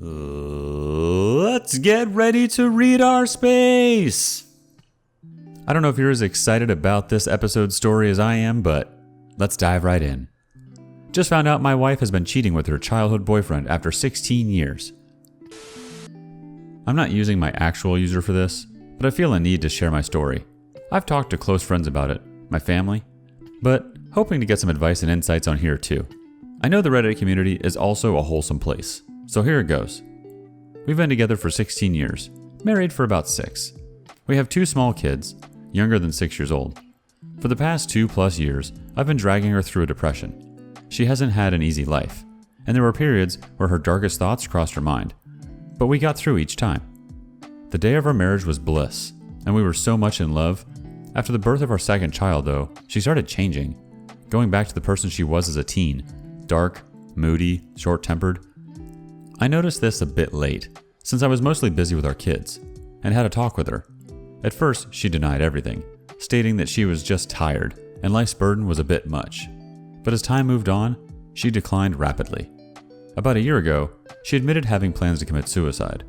Let's get ready to read rSpace! I don't know if you're as excited about this episode's story as I am, but let's dive right in. Just found out my wife has been cheating with her childhood boyfriend after 16 years. I'm not using my actual user for this, but I feel a need to share my story. I've talked to close friends about it, my family, but hoping to get some advice and insights on here too. I know the Reddit community is also a wholesome place, so here it goes. We've been together for 16 years, married for about 6. We have 2 small kids, younger than 6 years old. For the past 2+ years, I've been dragging her through a depression. She hasn't had an easy life, and there were periods where her darkest thoughts crossed her mind. But we got through each time. The day of our marriage was bliss, and we were so much in love. After the birth of our second child, though, she started changing, going back to the person she was as a teen, dark, moody, short-tempered. I noticed this a bit late, since I was mostly busy with our kids, and had a talk with her. At first, she denied everything, stating that she was just tired, and life's burden was a bit much. But as time moved on, she declined rapidly. About a year ago, she admitted having plans to commit suicide.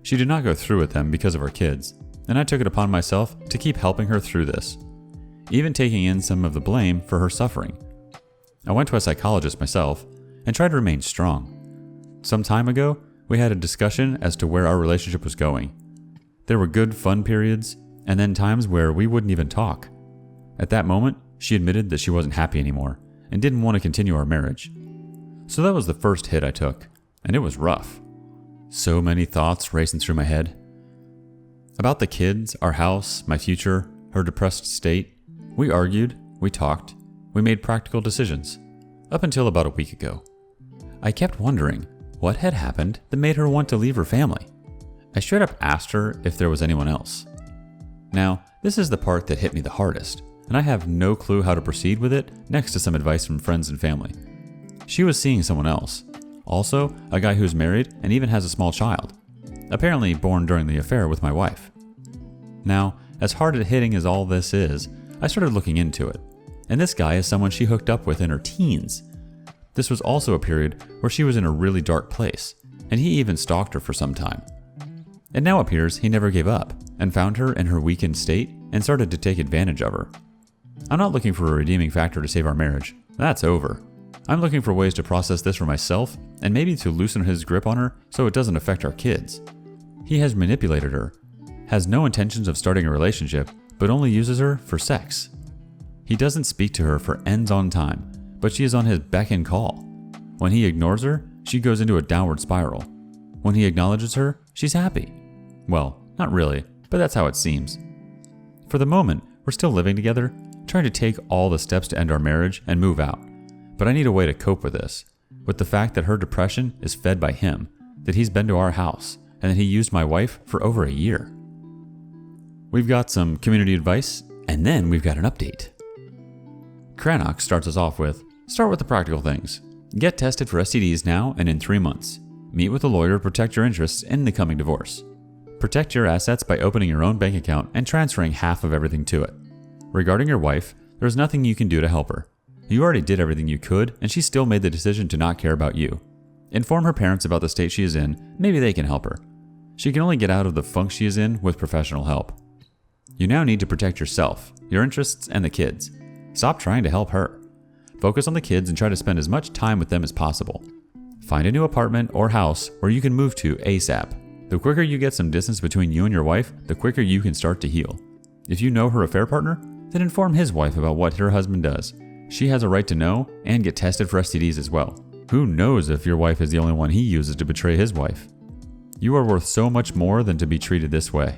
She did not go through with them because of our kids, and I took it upon myself to keep helping her through this, even taking in some of the blame for her suffering. I went to a psychologist myself and tried to remain strong. Some time ago, we had a discussion as to where our relationship was going. There were good, fun periods, and then times where we wouldn't even talk. At that moment, she admitted that she wasn't happy anymore and didn't want to continue our marriage. So that was the first hit I took, and it was rough. So many thoughts racing through my head. About the kids, our house, my future, her depressed state. We argued, we talked, we made practical decisions, up until about a week ago. I kept wondering what had happened that made her want to leave her family. I straight up asked her if there was anyone else. Now, this is the part that hit me the hardest, and I have no clue how to proceed with it next to some advice from friends and family. She was seeing someone else, also a guy who's married and even has a small child, apparently born during the affair with my wife. Now, as hard at hitting as all this is, I started looking into it, and this guy is someone she hooked up with in her teens. This was also a period where she was in a really dark place, and he even stalked her for some time. It now appears he never gave up, and found her in her weakened state and started to take advantage of her. I'm not looking for a redeeming factor to save our marriage. That's over. I'm looking for ways to process this for myself, and maybe to loosen his grip on her so it doesn't affect our kids. He has manipulated her, has no intentions of starting a relationship, but only uses her for sex. He doesn't speak to her for ends on time, but she is on his beck and call. When he ignores her, she goes into a downward spiral. When he acknowledges her, she's happy. Well, not really, but that's how it seems. For the moment, we're still living together, trying to take all the steps to end our marriage and move out. But I need a way to cope with this, with the fact that her depression is fed by him, that he's been to our house, and that he used my wife for over a year. We've got some community advice, and then we've got an update. Crannock starts us off with, start with the practical things. Get tested for STDs now and in 3 months. Meet with a lawyer to protect your interests in the coming divorce. Protect your assets by opening your own bank account and transferring half of everything to it. Regarding your wife, there's nothing you can do to help her. You already did everything you could, and she still made the decision to not care about you. Inform her parents about the state she is in, maybe they can help her. She can only get out of the funk she is in with professional help. You now need to protect yourself, your interests, and the kids. Stop trying to help her. Focus on the kids and try to spend as much time with them as possible. Find a new apartment or house where you can move to ASAP. The quicker you get some distance between you and your wife, the quicker you can start to heal. If you know her affair partner, then inform his wife about what her husband does. She has a right to know and get tested for STDs as well. Who knows if your wife is the only one he uses to betray his wife? You are worth so much more than to be treated this way.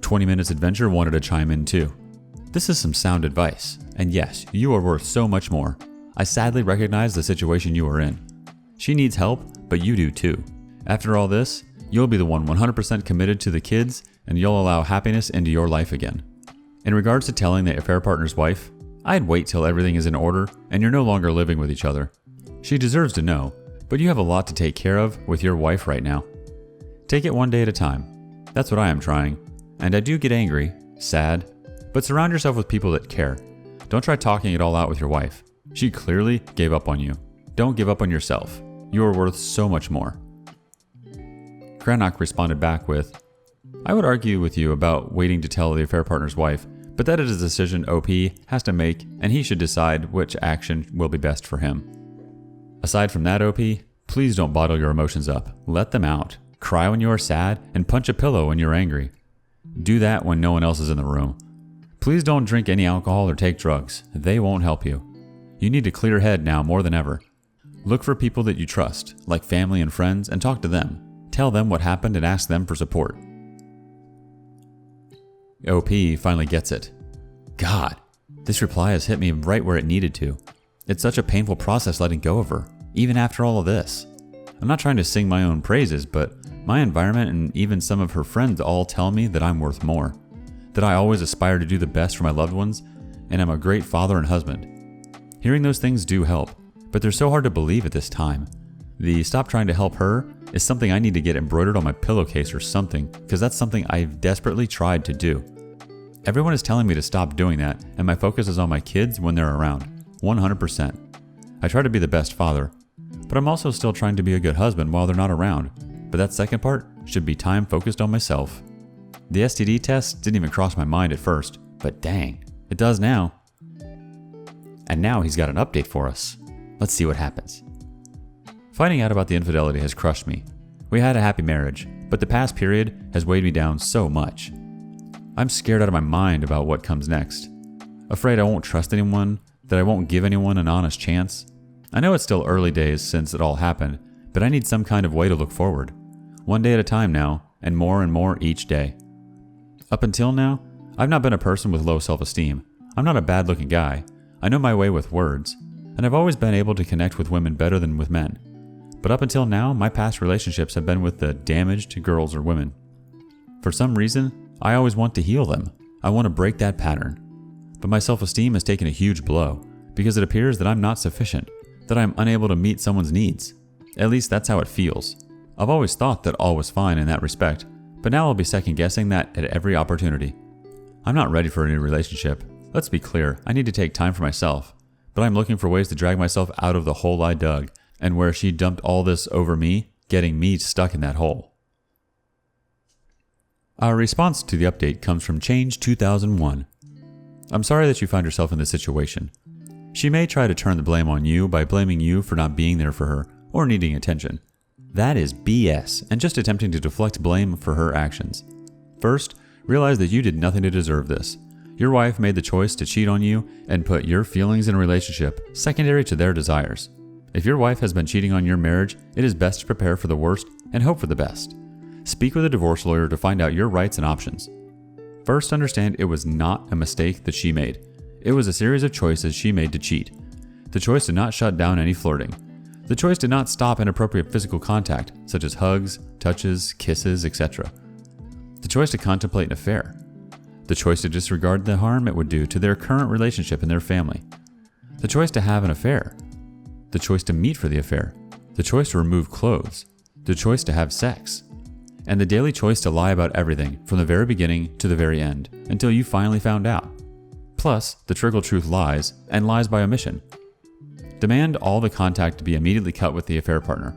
20 Minutes Adventure wanted to chime in too. This is some sound advice, and yes, you are worth so much more. I sadly recognize the situation you are in. She needs help, but you do too. After all this, you'll be the one 100% committed to the kids, and you'll allow happiness into your life again. In regards to telling the affair partner's wife, I'd wait till everything is in order and you're no longer living with each other. She deserves to know, but you have a lot to take care of with your wife right now. Take it one day at a time. That's what I am trying. And I do get angry, sad, but surround yourself with people that care. Don't try talking it all out with your wife. She clearly gave up on you. Don't give up on yourself. You are worth so much more. Cranach responded back with, I would argue with you about waiting to tell the affair partner's wife, but that is a decision OP has to make, and he should decide which action will be best for him. Aside from that, OP, please don't bottle your emotions up. Let them out. Cry when you are sad, and punch a pillow when you're angry. Do that when no one else is in the room. Please don't drink any alcohol or take drugs. They won't help you. You need a clear head now more than ever. Look for people that you trust, like family and friends, and talk to them. Tell them what happened and ask them for support. OP finally gets it. God, this reply has hit me right where it needed to. It's such a painful process letting go of her, even after all of this. I'm not trying to sing my own praises, but my environment and even some of her friends all tell me that I'm worth more, that I always aspire to do the best for my loved ones, and I'm a great father and husband. Hearing those things do help, but they're so hard to believe at this time. The stop trying to help her is something I need to get embroidered on my pillowcase or something, because that's something I've desperately tried to do. Everyone is telling me to stop doing that, and my focus is on my kids when they're around, 100%. I try to be the best father, but I'm also still trying to be a good husband while they're not around. But that second part should be time focused on myself. The STD test didn't even cross my mind at first, but dang, it does now. And now he's got an update for us. Let's see what happens. Finding out about the infidelity has crushed me. We had a happy marriage, but the past period has weighed me down so much. I'm scared out of my mind about what comes next. Afraid I won't trust anyone, that I won't give anyone an honest chance. I know it's still early days since it all happened, but I need some kind of way to look forward. One day at a time now, and more each day. Up until now, I've not been a person with low self-esteem. I'm not a bad-looking guy. I know my way with words, and I've always been able to connect with women better than with men. But up until now, my past relationships have been with the damaged girls or women. For some reason, I always want to heal them. I want to break that pattern. But my self-esteem has taken a huge blow because it appears that I'm not sufficient, that I'm unable to meet someone's needs. At least that's how it feels. I've always thought that all was fine in that respect, but now I'll be second-guessing that at every opportunity. I'm not ready for a new relationship. Let's be clear, I need to take time for myself, but I'm looking for ways to drag myself out of the hole I dug, and where she dumped all this over me, getting me stuck in that hole. Our response to the update comes from Change 2001. I'm sorry that you find yourself in this situation. She may try to turn the blame on you by blaming you for not being there for her or needing attention. That is BS and just attempting to deflect blame for her actions. First, realize that you did nothing to deserve this. Your wife made the choice to cheat on you and put your feelings in a relationship secondary to their desires. If your wife has been cheating on your marriage, it is best to prepare for the worst and hope for the best. Speak with a divorce lawyer to find out your rights and options. First, understand it was not a mistake that she made. It was a series of choices she made to cheat. The choice to not shut down any flirting. The choice to not stop inappropriate physical contact, such as hugs, touches, kisses, etc. The choice to contemplate an affair. The choice to disregard the harm it would do to their current relationship and their family. The choice to have an affair. The choice to meet for the affair. The choice to remove clothes. The choice to have sex. And the daily choice to lie about everything from the very beginning to the very end until you finally found out. Plus, the trickle truth lies and lies by omission. Demand all the contact to be immediately cut with the affair partner.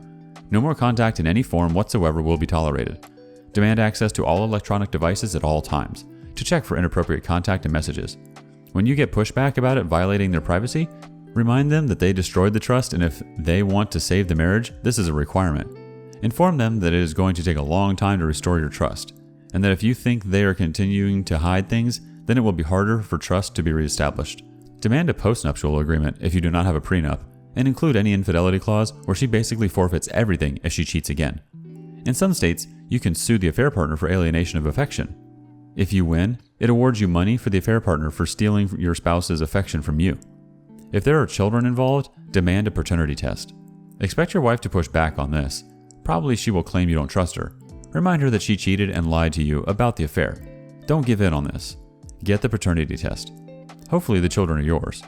No more contact in any form whatsoever will be tolerated. Demand access to all electronic devices at all times to check for inappropriate contact and messages. When you get pushback about it violating their privacy, remind them that they destroyed the trust, and if they want to save the marriage, this is a requirement. Inform them that it is going to take a long time to restore your trust, and that if you think they are continuing to hide things, then it will be harder for trust to be reestablished. Demand a postnuptial agreement if you do not have a prenup, and include any infidelity clause where she basically forfeits everything if she cheats again. In some states, you can sue the affair partner for alienation of affection. If you win, it awards you money for the affair partner for stealing your spouse's affection from you. If there are children involved, demand a paternity test. Expect your wife to push back on this. Probably she will claim you don't trust her. Remind her that she cheated and lied to you about the affair. Don't give in on this. Get the paternity test. Hopefully the children are yours.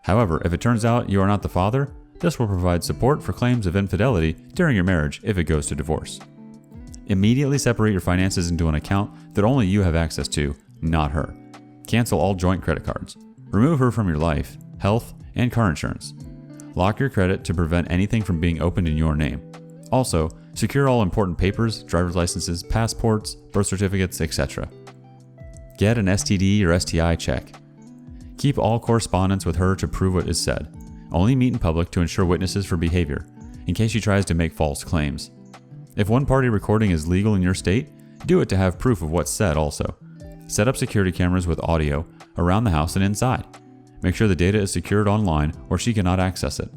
However, if it turns out you are not the father, this will provide support for claims of infidelity during your marriage if it goes to divorce. Immediately separate your finances into an account that only you have access to, not her. Cancel all joint credit cards. Remove her from your life, health, and car insurance. Lock your credit to prevent anything from being opened in your name. Also, secure all important papers, driver's licenses, passports, birth certificates, etc. Get an STD or STI check. Keep all correspondence with her to prove what is said. Only meet in public to ensure witnesses for behavior, in case she tries to make false claims. If one-party recording is legal in your state, do it to have proof of what's said also. Set up security cameras with audio around the house and inside. Make sure the data is secured online or she cannot access it.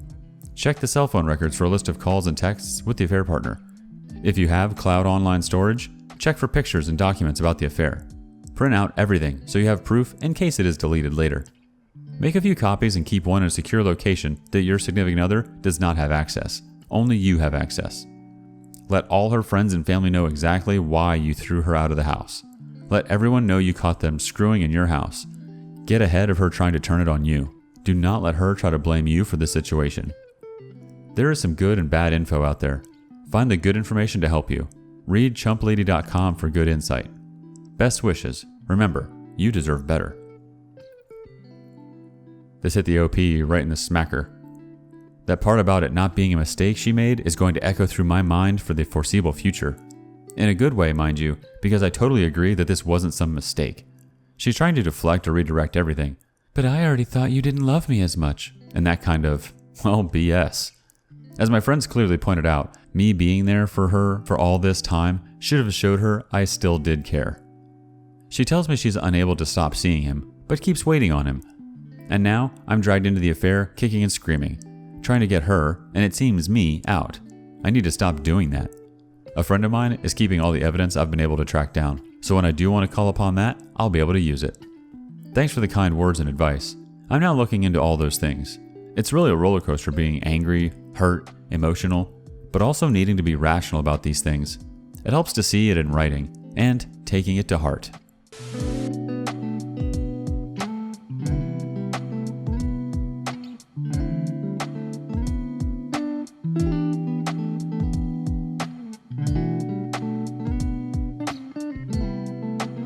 Check the cell phone records for a list of calls and texts with the affair partner. If you have cloud online storage, check for pictures and documents about the affair. Print out everything so you have proof in case it is deleted later. Make a few copies and keep one in a secure location that your significant other does not have access. Only you have access. Let all her friends and family know exactly why you threw her out of the house. Let everyone know you caught them screwing in your house. Get ahead of her trying to turn it on you. Do not let her try to blame you for the situation. There is some good and bad info out there. Find the good information to help you. Read chumplady.com for good insight. Best wishes. Remember, you deserve better. This hit the OP right in the smacker. That part about it not being a mistake she made is going to echo through my mind for the foreseeable future. In a good way, mind you, because I totally agree that this wasn't some mistake. She's trying to deflect or redirect everything. But I already thought you didn't love me as much. And that kind of, well, BS. As my friends clearly pointed out, me being there for her for all this time should have showed her I still did care. She tells me she's unable to stop seeing him, but keeps waiting on him. And now I'm dragged into the affair, kicking and screaming, trying to get her, and it seems me, out. I need to stop doing that. A friend of mine is keeping all the evidence I've been able to track down, so when I do want to call upon that, I'll be able to use it. Thanks for the kind words and advice. I'm now looking into all those things. It's really a roller coaster being angry, hurt, emotional, but also needing to be rational about these things. It helps to see it in writing and taking it to heart.